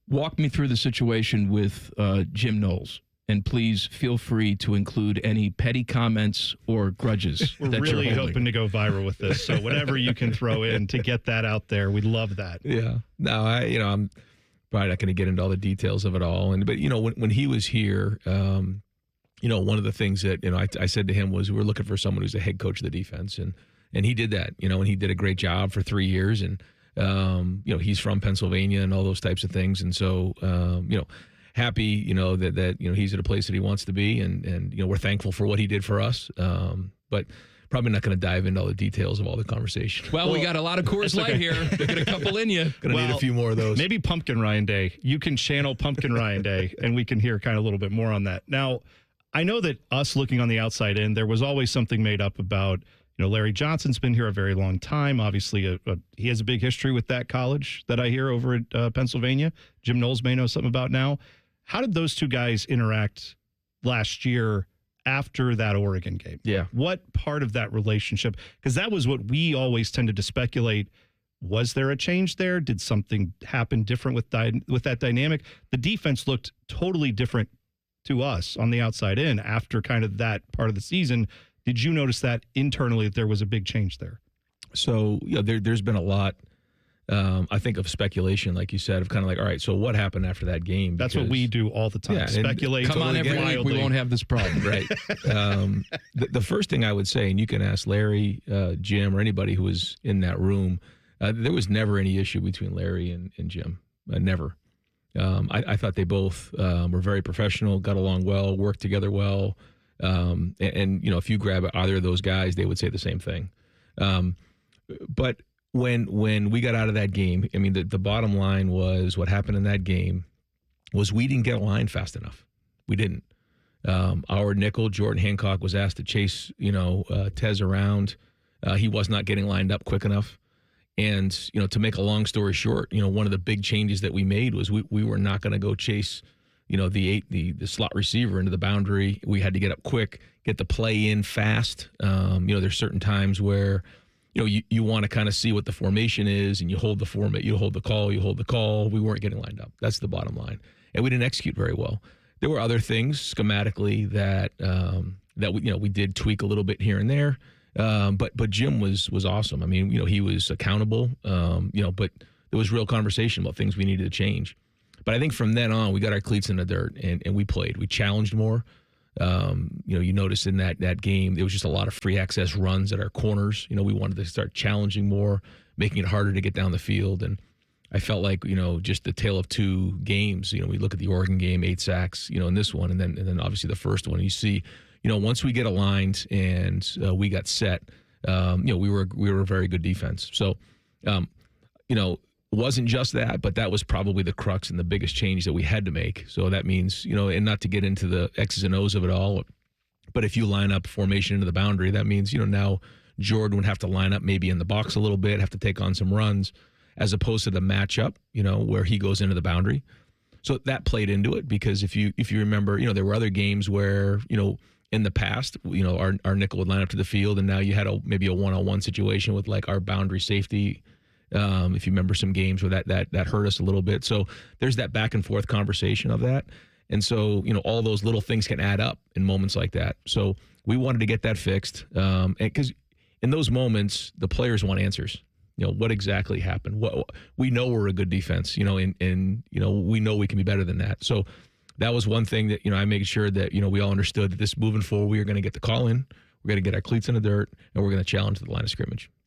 walk me through the situation with Jim Knowles. And please feel free to include any petty comments or grudges. We're that really you're holding. hoping to go viral with this. So whatever you can throw in to get that out there, we'd love that. Yeah. No, I'm probably not going to get into all the details of it all. But when he was here, one of the things that I said to him was we were looking for someone who's a head coach of the defense, and he did that. And he did a great job for 3 years, and he's from Pennsylvania and all those types of things, and so happy, that he's at a place that he wants to be, and we're thankful for what he did for us. But probably not going to dive into all the details of all the conversation. Well, we got a lot of Coors Light here. They're going to couple in you. Going to need a few more of those. Maybe Pumpkin Ryan Day. You can channel Pumpkin Ryan Day, and we can hear kind of a little bit more on that. Now, I know that us looking on the outside in, there was always something made up about, Larry Johnson's been here a very long time. Obviously, he has a big history with that college that I hear over at Pennsylvania. Jim Knowles may know something about now. How did those two guys interact last year after that Oregon game? Yeah. What part of that relationship? Because that was what we always tended to speculate. Was there a change there? Did something happen different with that dynamic? The defense looked totally different to us on the outside in after kind of that part of the season. Did you notice that internally that there was a big change there? So, there's been a lot. I think of speculation, like you said, of kind of like, all right, so what happened after that game? That's what we do all the time. Yeah, Speculate. Come on, every week we won't have this problem. Right. The first thing I would say, and you can ask Larry, Jim, or anybody who was in that room, there was never any issue between Larry and Jim. Never. I thought they both were very professional, got along well, worked together well. And if you grab either of those guys, they would say the same thing. But when we got out of that game, I mean, the bottom line was what happened in that game was we didn't get aligned fast enough. We didn't. Our nickel, Jordan Hancock, was asked to chase, Tez around. He was not getting lined up quick enough. And, to make a long story short, one of the big changes that we made was we were not going to go chase, the slot receiver into the boundary. We had to get up quick, get the play in fast. There's certain times where, you want to kind of see what the formation is, and you hold the format, you hold the call. We weren't getting lined up. That's the bottom line. And we didn't execute very well. There were other things schematically that we did tweak a little bit here and there. But Jim was awesome. I mean, he was accountable, but there was real conversation about things we needed to change. But I think from then on, we got our cleats in the dirt and we played. We challenged more. You notice in that game, there was just a lot of free access runs at our corners. We wanted to start challenging more, making it harder to get down the field. And I felt like, just the tale of two games. We look at the Oregon game, 8 sacks, in this one, and then obviously the first one. You see, once we get aligned and we got set, we were a very good defense. So, wasn't just that, but that was probably the crux and the biggest change that we had to make. So that means, and not to get into the X's and O's of it all, but if you line up formation into the boundary, that means, now Jordan would have to line up maybe in the box a little bit, have to take on some runs, as opposed to the matchup, where he goes into the boundary. So that played into it because if you remember, there were other games where, in the past, our nickel would line up to the field, and now you had maybe a one-on-one situation with like our boundary safety. If you remember some games where that hurt us a little bit. So there's that back and forth conversation of that. And so, all those little things can add up in moments like that. So we wanted to get that fixed. And because in those moments, the players want answers. What exactly happened? We know we're a good defense, and we know we can be better than that. So that was one thing that, I made sure that, we all understood that this moving forward, we are going to get the call in, we're going to get our cleats in the dirt, and we're going to challenge the line of scrimmage.